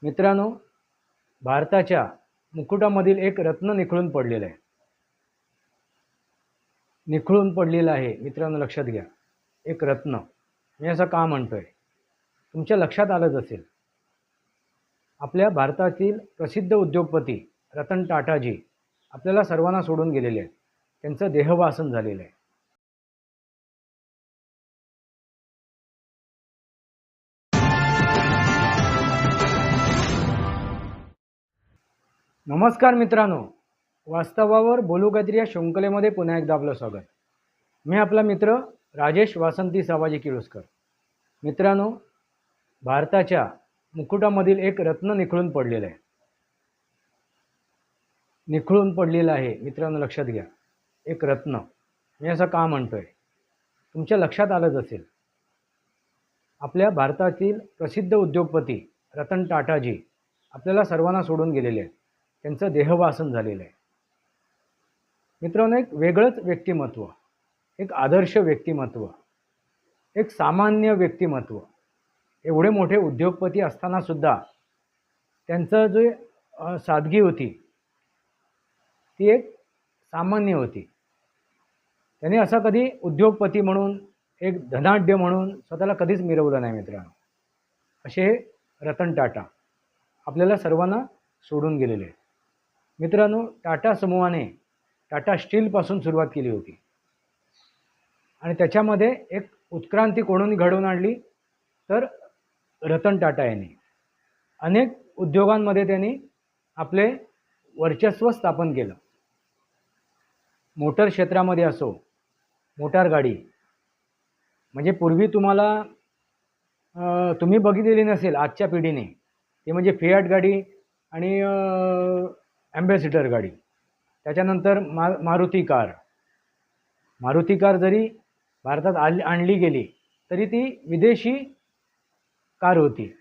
मित्रांनो, भारताच्या मुकुटामधील एक रत्न निखळून पडलेलं आहे. निखळून पडलेलं आहे मित्रांनो, लक्षात घ्या. एक रत्न. मी असं का म्हणतोय? तुमच्या लक्षात आलंच असेल. आपल्या भारतातील प्रसिद्ध उद्योगपती रतन टाटाजी आपल्याला सर्वांना सोडून गेलेले आहेत. त्यांचं देहवासन झालेलं आहे. नमस्कार मित्रांनो, वास्तवावर बोलू काहीतरी या शृंखलेमध्ये पुन्हा एकदा आपलं स्वागत. मी आपला मित्र राजेश वासंती सावाजी किळुस्कर. मित्रांनो, भारताच्या मुकुटामधील एक रत्न निखळून पडलेलं आहे. निखळून पडलेलं आहे मित्रांनो, लक्षात घ्या. एक रत्न. मी असं का म्हणतोय? तुमच्या लक्षात आलंच असेल. आपल्या भारतातील प्रसिद्ध उद्योगपती रतन टाटाजी आपल्याला सर्वांना सोडून गेलेले आहेत. त्यांचं देहवासन झालेलं आहे. मित्रांनो, एक वेगळंच व्यक्तिमत्व, एक आदर्श व्यक्तिमत्व, एक सामान्य व्यक्तिमत्व. एवढे मोठे उद्योगपती असताना सुद्धा त्यांचं जे सादगी होती ती एक सामान्य होती. त्यांनी असं कधी उद्योगपती म्हणून, एक धनाढ्य म्हणून स्वतःला कधीच मिरवलं नाही मित्रांनो. असे रतन टाटा आपल्याला सर्वांना सोडून गेलेले आहेत. मित्रांनो, टाटा समूहाने टाटा स्टीलपासून सुरुवात केली होती आणि त्याच्यामध्ये एक उत्क्रांती कोणी घडवून आणली तर रतन टाटा यांनी. अनेक उद्योगांमध्ये त्यांनी आपले वर्चस्व स्थापन केलं. मोटर क्षेत्रामध्ये असो, मोटार गाडी म्हणजे पूर्वी तुम्ही बघितलेली नसेल आजच्या पिढीने, ते म्हणजे फियाट गाडी आणि ॲम्बेसिडर गाडी. त्याच्यानंतर मारुती कार जरी भारतात आणली गेली तरी ती विदेशी कार होती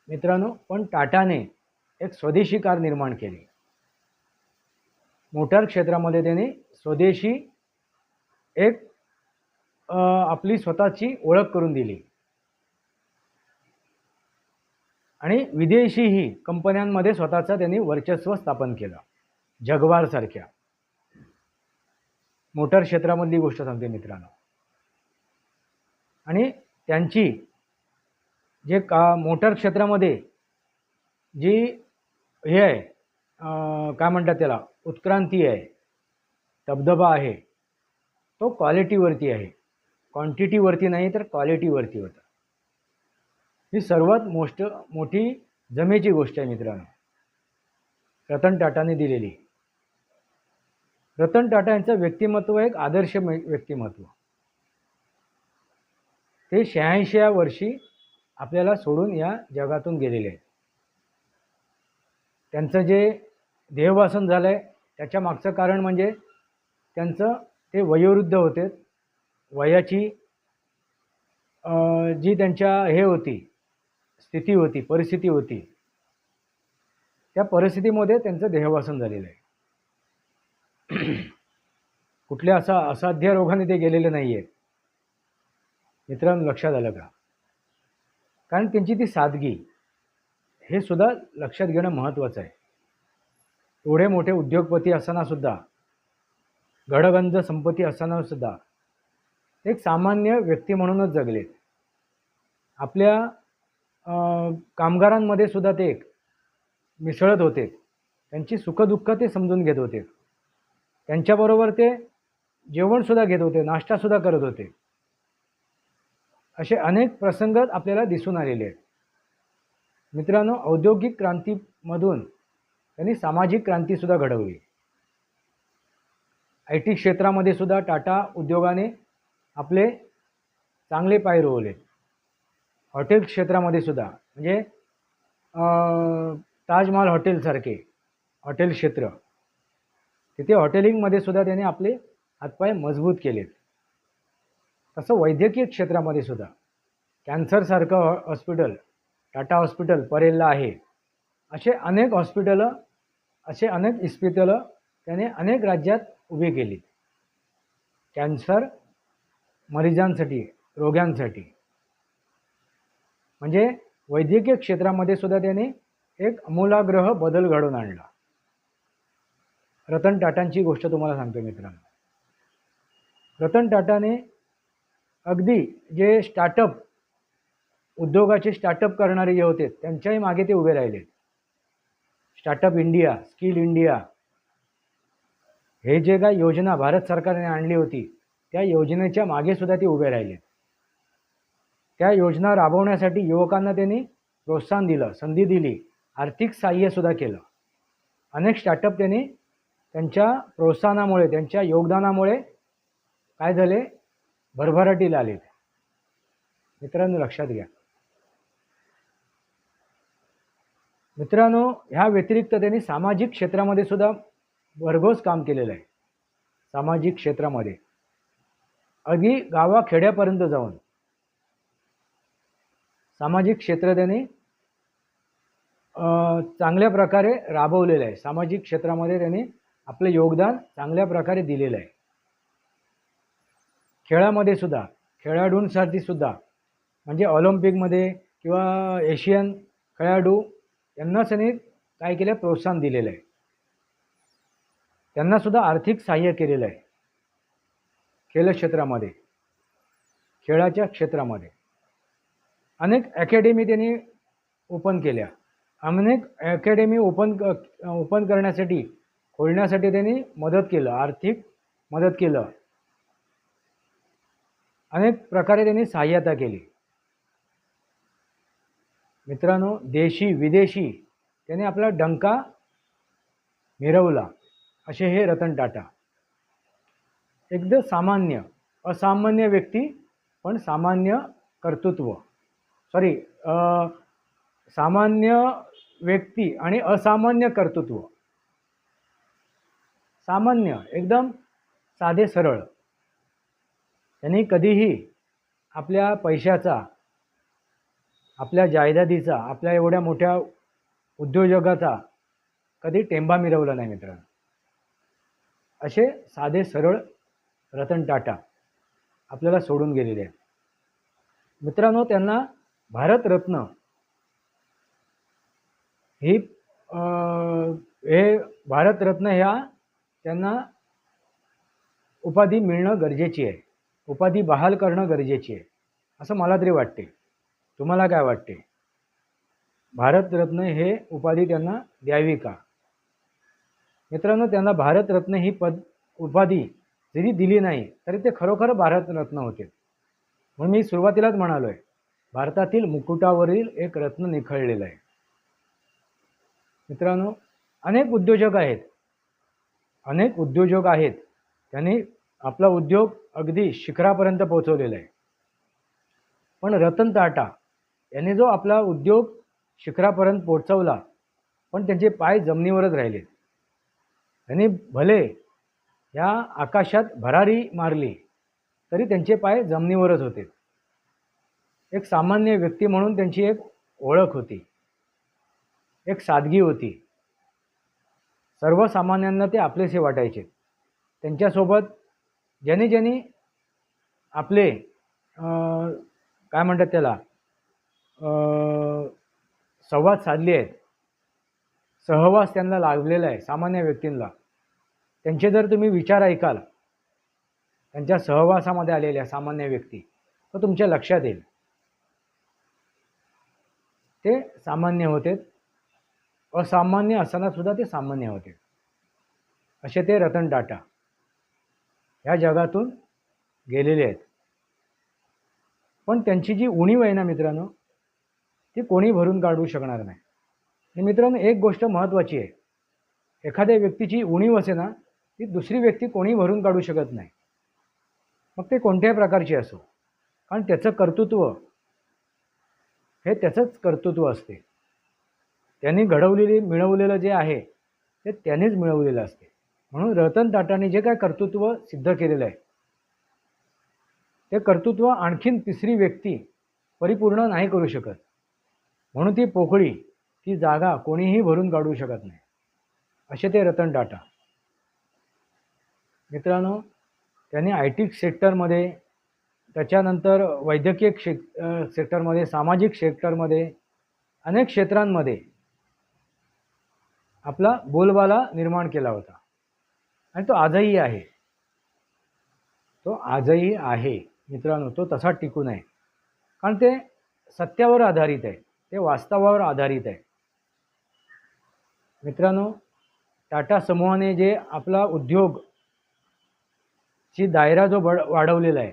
मित्रांनो. पण टाटाने एक स्वदेशी कार निर्माण केली. मोटार क्षेत्रामध्ये त्यांनी स्वदेशी एक आपली स्वतःची ओळख करून दिली आणि विदेशीही कंपन्यांमध्ये स्वतःचं त्यांनी वर्चस्व स्थापन केलं. जगवारसारख्या मोटार क्षेत्रामधली गोष्ट सांगते मित्रांनो. आणि त्यांची जे मोटार क्षेत्रामध्ये जी हे आहे, काय म्हणतात त्याला, उत्क्रांती आहे, दबदबा आहे, तो क्वालिटीवरती आहे. क्वांटिटीवरती नाही तर क्वालिटीवरती होता. ही सर्वात मोठी जमेची गोष्ट आहे मित्रांनो, रतन टाटाने दिलेली. रतन टाटा यांचं व्यक्तिमत्व एक आदर्श व्यक्तिमत्व. ते 86व्या वर्षी आपल्याला सोडून या जगातून गेलेले आहेत. त्यांचं जे देहवासन झालं आहे त्याच्या मागचं कारण म्हणजे ते वयोवृद्ध होते. वयाची जी त्यांच्या स्थिती होती, परिस्थिती होती, त्या परिस्थितीमध्ये त्यांचं देहवासन झालेलं आहे. कुठल्या असाध्य रोगाने ते गेलेले नाही आहेत मित्रांनो, लक्षात आलं का? कारण त्यांची ती सादगी, हे सुद्धा लक्षात घेणं महत्त्वाचं आहे. एवढे मोठे उद्योगपती असताना सुद्धा, गडगंज संपत्ती असताना सुद्धा एक सामान्य व्यक्ती म्हणूनच जगलेत. आपल्या कामगारांमध्ये सुद्धा ते एक मिसळत होते. त्यांची सुखदुःख ते समजून घेत होते. त्यांच्याबरोबर ते जेवणसुद्धा घेत होते, नाश्तासुद्धा करत होते. असे अनेक प्रसंग आपल्याला दिसून आलेले आहेत मित्रांनो. औद्योगिक क्रांतीमधून त्यांनी सामाजिक क्रांतीसुद्धा घडवली. IT क्षेत्रामध्ये सुद्धा टाटा उद्योगाने आपले चांगले पाय रोवले. हॉटेल क्षेत्रामध्ये सुद्धा, म्हणजे ताजमहाल हॉटेलसारखे हॉटेल क्षेत्र, तिथे हॉटेलिंगमध्ये सुद्धा त्यांनी आपले हातपाय मजबूत केलेत. तसं वैद्यकीय क्षेत्रामध्ये सुद्धा कॅन्सरसारखं हॉस्पिटल, टाटा हॉस्पिटल परेलला आहे. असे अनेक हॉस्पिटलं, असे अनेक इस्पितळं त्याने अनेक राज्यात उभी केली कॅन्सर मरिजांसाठी, रोग्यांसाठी. म्हणजे वैद्यकीय क्षेत्रामध्ये सुद्धा त्यांनी एक आमूलाग्र बदल घडवून आणला. रतन टाटांची गोष्ट तुम्हाला सांगतो मित्रांनो. रतन टाटाने अगदी जे स्टार्टअप उद्योगाचे स्टार्टअप करणारे जे होते त्यांच्याही मागे ते उभे राहिले. स्टार्टअप इंडिया, स्किल इंडिया हे जे काय योजना भारत सरकारने आणली होती त्या योजनेच्या मागे सुद्धा ते उभे राहिले. त्या योजना राबवण्यासाठी युवकांना त्यांनी प्रोत्साहन दिलं, संधी दिली, आर्थिक सहाय्यसुद्धा केलं. अनेक स्टार्टअप त्यांनी त्यांच्या प्रोत्साहनामुळे, त्यांच्या योगदानामुळे काय झाले, भरभराटीला आले. मित्रांनो लक्षात घ्या. मित्रांनो ह्या व्यतिरिक्त त्यांनी सामाजिक क्षेत्रामध्ये सुद्धा भरघोस काम केलेलं आहे. सामाजिक क्षेत्रामध्ये अगदी गावाखेड्यापर्यंत जाऊन सामाजिक क्षेत्र त्यांनी चांगल्या प्रकारे राबवलेलं आहे. सामाजिक क्षेत्रामध्ये त्यांनी आपले योगदान चांगल्या प्रकारे दिलेलं आहे. खेळामध्ये सुद्धा खेळाडूंसाठी सुद्धा म्हणजे ऑलिम्पिकमध्ये किंवा एशियन खेळाडू यांनाच त्यांनी काय केलं, प्रोत्साहन दिलेलं आहे. त्यांना सुद्धा आर्थिक सहाय्य केलेलं आहे. खेळ क्षेत्रामध्ये, खेळाच्या क्षेत्रामध्ये अनेक अकॅडमी त्यांनी ओपन केल्या. अनेक अकॅडमी ओपन करण्यासाठी, खोलण्यासाठी त्यांनी मदत केलं, आर्थिक मदत केलं. अनेक प्रकारे त्यांनी सहाय्यता केली. मित्रांनो देशी विदेशी त्याने आपला डंका मिरवला असे हे रतन टाटा. एकदम सामान्य, असामान्य व्यक्ती पण सामान्य कर्तृत्व, सामान्य व्यक्ती आणि असामान्य कर्तृत्व. सामान्य एकदम साधे सरळ. त्यांनी कधीही आपल्या पैशाचा, आपल्या जायदादीचा, आपल्या एवढ्या मोठ्या उद्योजकाचा कधी टेंबा मिरवला नाही मित्रांनो. असे साधे सरळ रतन टाटा आपल्याला सोडून गेलेले आहेत. मित्रांनो त्यांना भारतरत्न हे भारतरत्न ह्या त्यांना उपाधी मिळणं गरजेची आहे. उपाधी बहाल करणं गरजेची आहे असं मला तरी वाटते. तुम्हाला काय वाटते? भारतरत्न हे उपाधी त्यांना द्यावी का? मित्रांनो त्यांना भारतरत्न ही उपाधी जरी दिली नाही तरी ते खरोखर भारतरत्न होते. म्हणून मी सुरुवातीलाच म्हणालोय भारतातील मुकुटावरील एक रत्न निखळलेलं आहे. मित्रांनो अनेक उद्योजक आहेत, त्यांनी आपला उद्योग अगदी शिखरापर्यंत पोहोचवलेला आहे. पण रतन टाटा यांनी जो आपला उद्योग शिखरापर्यंत पोहोचवला पण त्यांचे पाय जमिनीवरच राहिले. त्यांनी भले या आकाशात भरारी मारली तरी त्यांचे पाय जमिनीवरच होते. एक सामान्य व्यक्ती म्हणून त्यांची एक ओळख होती, एक सादगी होती. सर्वसामान्यांना ते आपलेसे वाटायचे. त्यांच्यासोबत ज्यांनी आपले काय म्हणतात त्याला संवाद साधले आहेत, सहवास त्यांना लाभलेला आहे सामान्य व्यक्तींना. त्यांचे जर तुम्ही विचार ऐकाल त्यांच्या सहवासामध्ये आलेल्या सामान्य व्यक्ती तर तुमच्या लक्षात येईल ते सामान्य होते. असामान्य असताना सुद्धा ते सामान्य होते. असे ते रतन टाटा ह्या जगातून गेलेले आहेत. पण त्यांची जी उणीव आहे ना मित्रांनो ती कोणी भरून काढू शकणार नाही. आणि मित्रांनो एक गोष्ट महत्त्वाची आहे, एखाद्या व्यक्तीची उणीव असे ना ती दुसरी व्यक्ती कोणी भरून काढू शकत नाही, मग ते कोणत्याही प्रकारची असो. कारण त्याचं कर्तृत्व हे त्याचंच कर्तृत्व असते. त्यांनी मिळवलेलं जे आहे ते त्यांनीच मिळवलेलं असते. म्हणून रतन टाटाने जे काय कर्तृत्व सिद्ध केलेलं आहे ते कर्तृत्व आणखीन तिसरी व्यक्ती परिपूर्ण नाही करू शकत. म्हणून ती पोकळी, ती जागा कोणीही भरून काढू शकत नाही. असे ते रतन टाटा. मित्रांनो त्यांनी IT सेक्टरमध्ये, त्याच्यानंतर वैद्यकीय सेक्टरमध्ये, सामाजिक सेक्टरमध्ये अनेक क्षेत्रांमध्ये आपला बोलबाला निर्माण केला होता आणि तो आजही आहे. तो आजही आहे मित्रांनो, तो तसा टिकून आहे. कारण ते सत्यावर आधारित आहे, ते वास्तवावर आधारित आहे. मित्रांनो, टाटा समूहाने जे आपला उद्योग ची दायरा जो वाढवलेला आहे,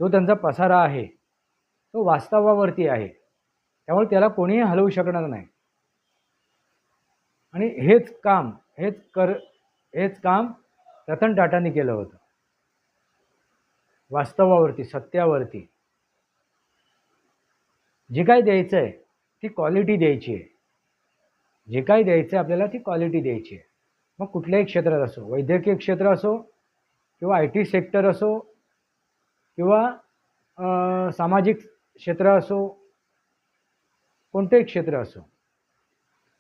जो त्यांचा पसारा आहे, तो वास्तवावरती आहे. त्यामुळे त्याला कोणीही हलवू शकणार नाही. आणि हेच काम रतन टाटांनी केलं होतं. वास्तवावरती, सत्यावरती जे काही द्यायचं आहे ती क्वालिटी द्यायची आहे. जे काही द्यायचं आहे आपल्याला ती क्वालिटी द्यायची आहे. मग कुठल्याही क्षेत्रात असो, वैद्यकीय क्षेत्र असो किंवा IT सेक्टर असो किंवा सामाजिक क्षेत्र असो, कोणतेही क्षेत्र असो,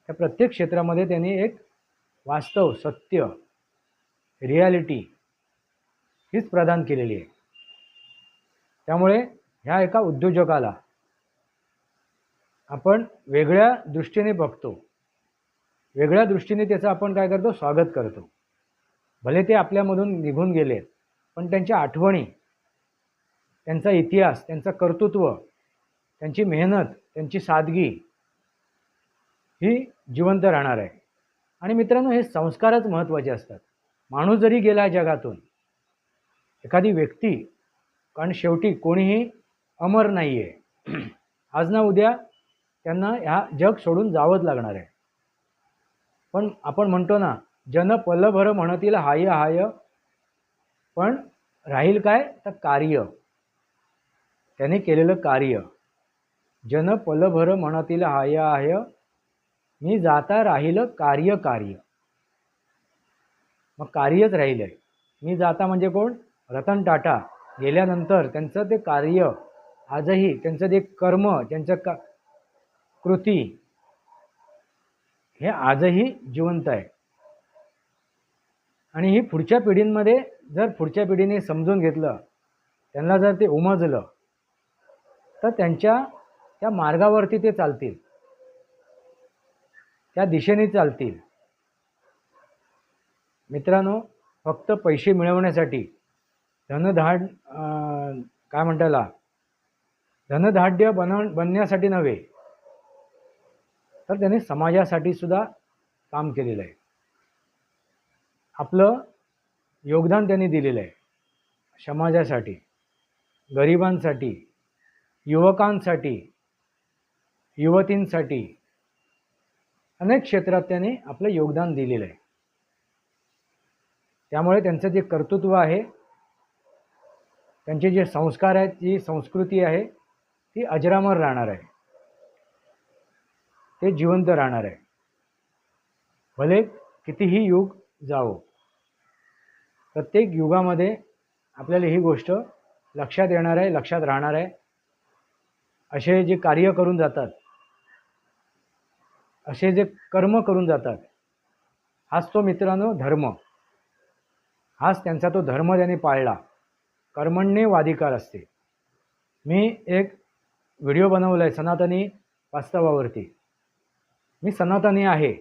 त्या प्रत्येक क्षेत्रामध्ये त्यांनी एक वास्तव, सत्य, रियालिटी हीच प्रदान केलेली आहे. त्यामुळे ह्या एका उद्योजकाला आपण वेगळ्या दृष्टीने बघतो, वेगळ्या दृष्टीने त्याचं आपण काय करतो, स्वागत करतो. भले ते आपल्यामधून निघून गेलेत, पण त्यांच्या आठवणी, त्यांचा इतिहास, त्यांचं कर्तृत्व, त्यांची मेहनत, त्यांची सादगी ही जिवंत राहणार आहे. आणि मित्रांनो, हे संस्कारच महत्त्वाचे असतात. माणूस जरी गेला जगातून, एखादी व्यक्ती, कारण शेवटी कोणीही अमर नाही आहे. आज ना उद्या त्यांना ह्या जग सोडून जावंच लागणार आहे. पण आपण म्हणतो ना, जन पलभर म्हणतील हाय हाय, पण राहील काय तर कार्य, त्याने केलेलं कार्य. जन पलभर म्हणतील हाय हाय, मी जाता राहिलं कार्य कार्य. मग कार्यच राहिलं आहे. मी जाता म्हणजे कोण? रतन टाटा गेल्यानंतर त्यांचं ते कार्य आजही, त्यांचं ते कर्म, त्यांचं कृती हे आजही जिवंत आहे. आणि ही पुढच्या पिढींमध्ये, जर पुढच्या पिढीने समजून घेतलं, त्यांना जर ते उमजलं, तर त्या मार्गावरती ते चालतील, त्या दिशेने चालतील. मित्रांनो, फक्त पैसे मिळवण्यासाठी, काय म्हणता याला, धनधाढ्य बनण्यासाठी नव्हे, तर त्यांनी समाजासाठी सुद्धा काम केलेलं आहे. आपलं योगदान त्यांनी दिलेलं आहे समाजासाठी, गरिबांसाठी, युवकांसाठी, युवतींसाठी. अनेक क्षेत्रात त्यांनी आपलं योगदान दिलेलं आहे. त्यामुळे त्यांचं जे कर्तृत्व आहे, त्यांचे जे संस्कार आहेत, जी संस्कृती आहे, ती अजरामर राहणार आहे, ते जिवंत राहणार आहे. भले कितीही युग जावो, प्रत्येक युगामध्ये आपल्याला ही गोष्ट लक्षात येणार आहे, लक्षात राहणार आहे. असे जे कार्य करून जातात, असे जे कर्म करून जातात, हाच तो मित्रांनो धर्म, हाच त्यांचा तो धर्म त्यांनी पाळला. कर्मण्येवाधिकार असते. मी एक व्हिडिओ बनवला आहे सनातनी वास्तवावरती. मी सनातनी आहे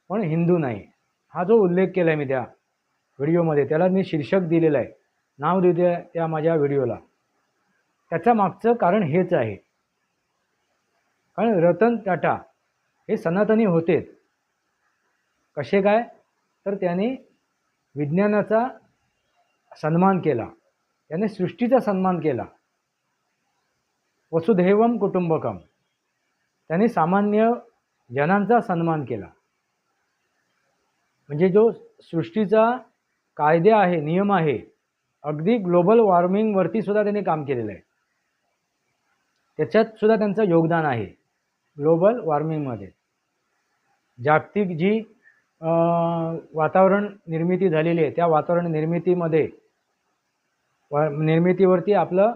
पण हिंदू नाही, हा जो उल्लेख केला आहे मी त्या व्हिडिओमध्ये, त्याला मी शीर्षक दिलेलं आहे, नाव दिले त्या माझ्या व्हिडिओला. त्याच्या मागचं कारण हेच आहे. कारण रतन टाटा हे सनातनी होतेच. कसे काय? तर त्यांनी विज्ञानाचा सन्मान केला, त्याने सृष्टीचा सन्मान केला, वसुधैवम कुटुंबकम, त्यांनी सामान्य जनांचा सन्मान केला. म्हणजे जो सृष्टीचा कायदे आहे, नियम आहे, अगदी ग्लोबल वॉर्मिंगवरती सुद्धा त्यांनी काम केलेलं आहे. त्याच्यात सुद्धा त्यांचं योगदान आहे. ग्लोबल वॉर्मिंगमध्ये जागतिक जी वातावरण निर्मिती झालेली आहे, त्या वातावरण निर्मितीवरती आपलं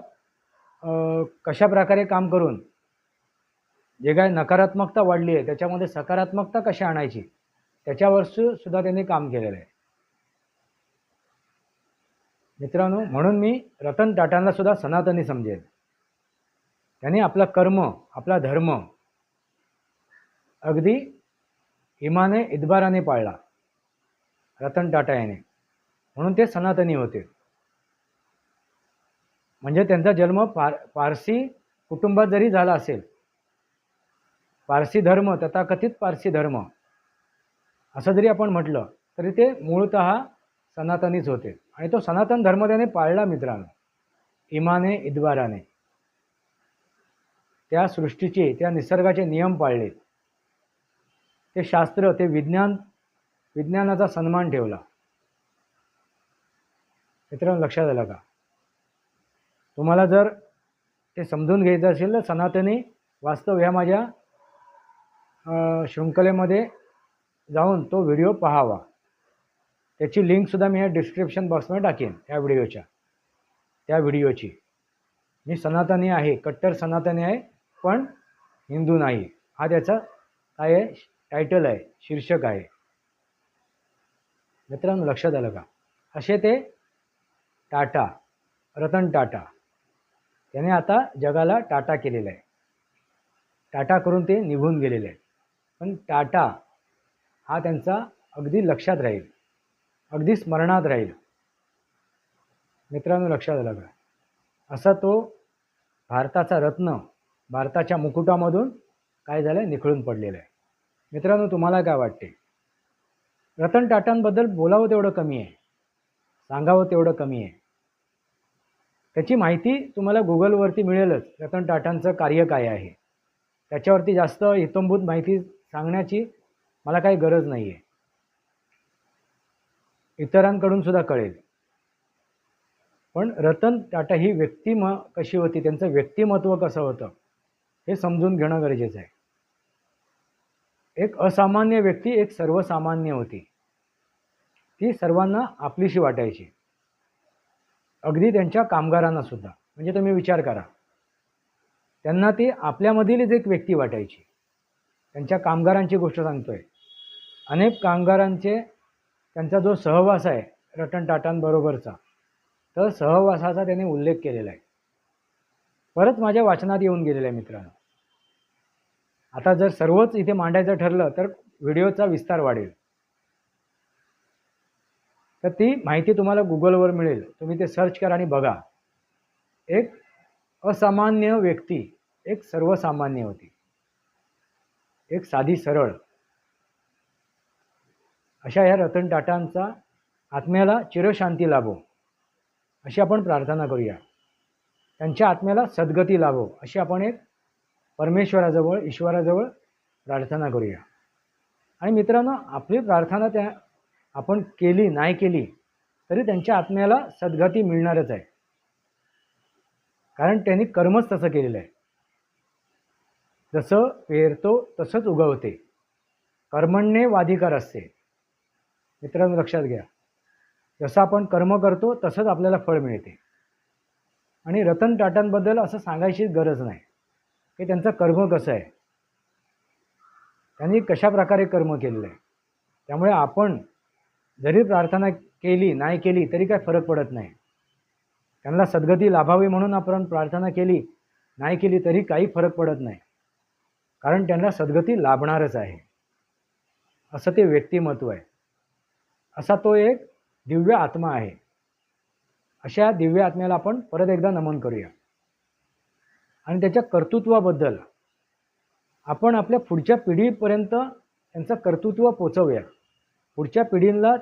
कशा प्रकारे काम करून जे काय नकारात्मकता वाढली आहे, त्याच्यामध्ये सकारात्मकता कशी आणायची, त्याच्यावर सुद्धा त्यांनी काम केलेलं आहे. मित्रांनो, म्हणून मी रतन टाटांना सुद्धा सनातनी समजेल. त्यांनी आपला कर्म, आपला धर्म अगदी इमाने इतबाराने पाळला रतन टाटा याने, म्हणून ते सनातनी होते. म्हणजे त्यांचा जन्म पारसी कुटुंबात जरी झाला असेल, पारसी धर्म, तथाकथित पारसी धर्म असं जरी आपण म्हटलं तरी ते मूळतः सनातनीच होते. आणि तो सनातन धर्म त्याने पाळला मित्रांनो, इमाने इतबाराने. त्या सृष्टीचे, त्या निसर्गाचे नियम पाळले. ते शास्त्र, ते विज्ञानाचा सन्मान ठेवला. मित्रांनो लक्षात आलं का? तुम्हाला जर ते समजून घ्यायचं असेल तर सनातनी वास्तव ह्या माझ्या शृंखलेमध्ये जाऊन तो व्हिडिओ पाहावा. त्याची लिंकसुद्धा मी या डिस्क्रिप्शन बॉक्समध्ये टाकेन त्या व्हिडिओची. मी सनातनी आहे, कट्टर सनातनी आहे, पण हिंदू नाही, हा त्याचा काय आहे, टायटल आहे, शीर्षक आहे. मित्रांनो लक्षात आलं का? असे ते टाटा, रतन टाटा, त्याने आता जगाला टाटा केलेलं आहे. टाटा करून ते निघून गेलेले आहेत. पण टाटा हा त्यांचा अगदी लक्षात राहील, अगदी स्मरणात राहील. मित्रांनो लक्षात आलं का? असा तो भारताचा रत्न, भारताच्या मुकुटामधून काय झालं आहे, निखळून पडलेलं आहे. मित्रांनो तुम्हाला काय वाटते? रतन टाटांबद्दल बोलावं तेवढं कमी आहे, सांगावं तेवढं कमी आहे. त्याची माहिती तुम्हाला गुगलवरती मिळेलच. रतन टाटांचं कार्य काय आहे त्याच्यावरती जास्त हितंभूत माहिती सांगण्याची मला काही गरज नाही आहे. इतरांकडून सुद्धा कळेल. पण रतन टाटा ही व्यक्ती कशी होती, त्यांचं व्यक्तिमत्व कसं होतं हे समजून घेणं गरजेचं आहे. एक असामान्य व्यक्ती एक सर्वसामान्य होती. ती सर्वांना आपलीशी वाटायची, अगदी त्यांच्या कामगारांना सुद्धा. म्हणजे तुम्ही विचार करा, त्यांना ती आपल्यामधीलच एक व्यक्ती वाटायची. त्यांच्या कामगारांची गोष्ट सांगतोय. अनेक कामगारांचे त्यांचा जो सहवास आहे रतन टाटांबरोबरचा, तर सहवासाचा त्याने उल्लेख केलेला आहे. परत माझ्या वाचनात येऊन गेलेलं आहे मित्रांनो. आता जर सर्वच इथे मांडायचं ठरलं तर व्हिडिओचा विस्तार वाढेल. तर ती माहिती तुम्हाला गुगलवर मिळेल, तुम्ही ते सर्च करा आणि बघा. एक असामान्य व्यक्ती एक सर्वसामान्य होती, एक साधी सरळ. अशा या रतन टाटांचा आत्म्याला चिरशांती लाभो अशी आपण प्रार्थना करूया. त्यांच्या आत्म्याला सद्गती लाभो अशी आपण एक परमेश्वराजवळ, ईश्वराजवळ प्रार्थना करूया. आणि मित्रांनो आपली प्रार्थना त्या आपण केली नाही केली तरी त्यांच्या आत्म्याला सद्गती मिळणारच आहे. कारण त्यांनी कर्मच तसं केलेलं आहे. जसं पेरतो तसंच उगवते, कर्मण्ये वाधिकार असते. मित्रांनो लक्षात घ्या, जसं आपण कर्म करतो तसंच आपल्याला फळ मिळते. आणि रतन टाटांबद्दल असं सांगायची गरज नाही की त्यांचं कर्म कसं आहे, त्यांनी कशा प्रकारे कर्म केलेलं आहे. त्यामुळे आपण जरी प्रार्थना केली नाही केली तरी काय फरक पडत नाही. त्यांना सद्गती लाभावी म्हणून आपण प्रार्थना केली नाही केली तरी काही फरक पडत नाही, कारण त्यांना सद्गती लाभणारच आहे. असं ते व्यक्तिमत्व आहे, असा तो एक दिव्य आत्मा आहे. अशा दिव्य आत्म्याला आपण परत एकदा नमन करूया. आणि त्याच्या कर्तृत्वाबद्दल आपण आपल्या पुढच्या पिढीपर्यंत त्यांचं कर्तृत्व पोचवूया. पुढच्या पिढीला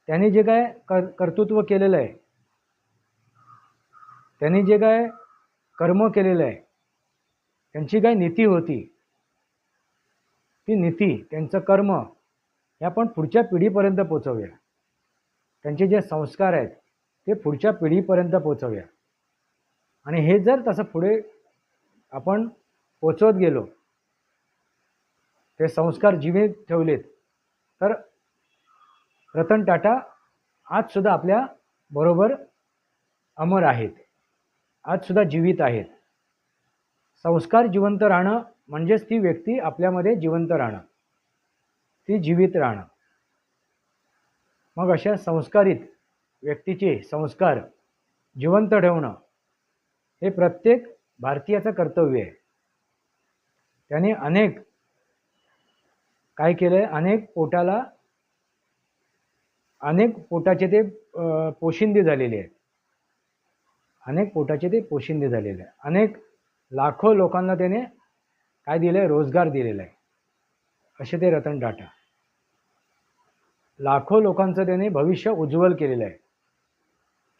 त्यांनी जे काय कर्तृत्व केलेलं आहे, त्यांनी जे काय कर्म केलेलं आहे, त्यांची काय नीती होती, ती नीती, त्यांचं कर्म हे आपण पुढच्या पिढीपर्यंत पोचवूया. त्यांचे जे संस्कार आहेत ते पुढच्या पिढीपर्यंत पोचवूया. आणि हे जर तसं पुढे आपण पोचवत गेलो, ते संस्कार जीवित ठेवलेत, तर रतन टाटा आजसुद्धा आपल्या बरोबर अमर आहेत, आजसुद्धा जीवित आहेत. संस्कार जिवंत राहणं म्हणजेच ती व्यक्ती आपल्यामध्ये जिवंत राहणं, ती जीवित राहणं. मग अशा संस्कारित व्यक्तीचे संस्कार जिवंत ठेवणं हे प्रत्येक भारतीयाचं कर्तव्य आहे. त्याने अनेक काय केलंय, अनेक पोटाचे ते पोशिंदे झालेले आहेत. अनेक पोटाचे ते पोशिंदे झालेले आहे. अनेक लाखो लोकांना त्याने काय दिलंय, रोजगार दिलेला आहे. असे ते रतन टाटा. लाखो लोकांचं त्याने भविष्य उज्ज्वल केलेलं आहे.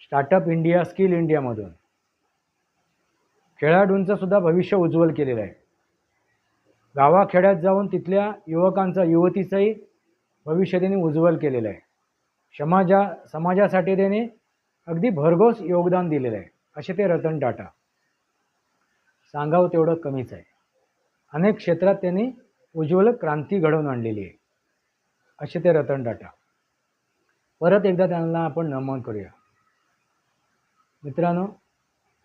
स्टार्टअप इंडिया, स्किल इंडियामधून खेळाडूंचं सुद्धा भविष्य उज्ज्वल केलेलं आहे. गावाखेड्यात जाऊन तिथल्या युवकांचं, युवतीचंही भविष्य त्यांनी उज्ज्वल केलेलं आहे. समाजासाठी त्याने अगदी भरघोस योगदान दिलेलं आहे. असे ते रतन टाटा. सांगावं तेवढं कमीच आहे. अनेक क्षेत्रात त्यांनी उज्ज्वल क्रांती घडवून आणलेली आहे. असे ते रतन टाटा. परत एकदा त्यांना आपण नमन करूया. मित्रांनो,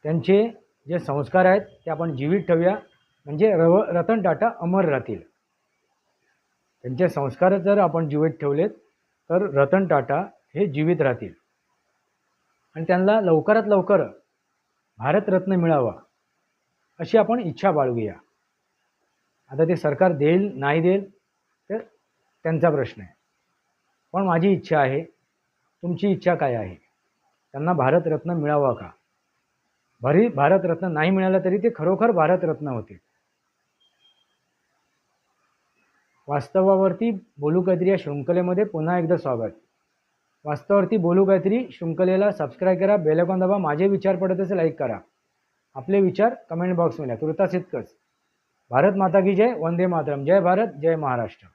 त्यांचे जे संस्कार आहेत ते आपण जीवित ठेवूया, म्हणजे रतन टाटा अमर राहतील. त्यांचे संस्कार जर आपण जीवित ठेवलेत तर रतन टाटा हे जीवित राहतील आणि त्यांना लवकरात लवकर भारतरत्न मिळावा अशी आपण इच्छा बाळगूया. आता ते सरकार देईल नाही देईल तर त्यांचा प्रश्न आहे, पण माझी इच्छा आहे. तुमची इच्छा काय आहे? त्यांना भारतरत्न मिळावा का? भारतरत्न नाही मिळालं तरी ते खरोखर भारतरत्न होते. वास्तवावरती बोलू काहीतरी या शृंखलेमध्ये पुन्हा एकदा स्वागत. वास्तवावरती बोलू काहीतरी शृंखलेला सबस्क्राईब करा, बेल आयकॉन दाबा. माझे विचार पडत असेल लाईक करा. आपले विचार कमेंट बॉक्समध्ये. तुर्तास इतकंच. भारत माता की जय. वंदे मातरम. जय भारत, जय महाराष्ट्र.